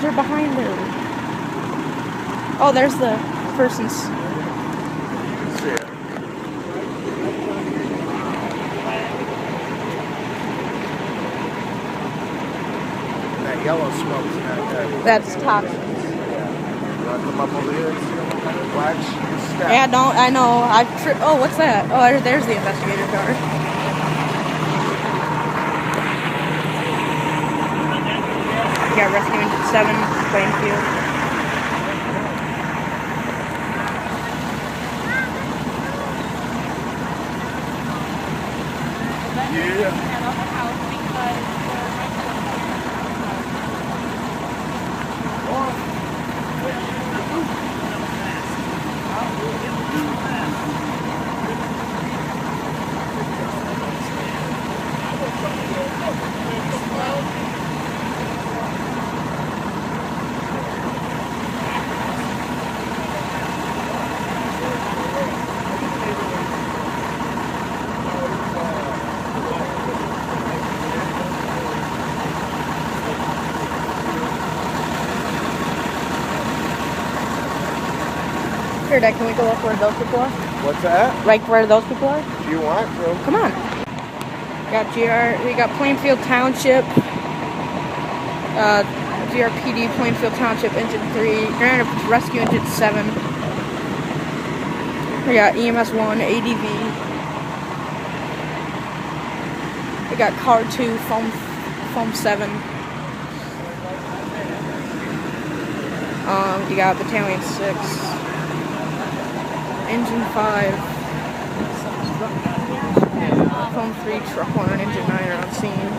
are behind her. Oh, there's the person's. See it. That yellow smoke's not good. That's toxic. You want to come up over here and see them? Watch your step. Yeah, don't. I know. Oh, what's that? Oh, there's the investigator car. Yeah, Rescue Engine 7, Plainfield. Here, Dad, can we go up where those people are? What's that? Like where those people are? Do you want to? Come on. We got Plainfield Township, GRPD Plainfield Township Engine 3, Grand Rescue Engine 7. We got EMS 1, ADV. We got Car 2, Foam 7. You got Battalion 6, Engine 5, Foam 3, Truck 1, and Engine 9 are on scene.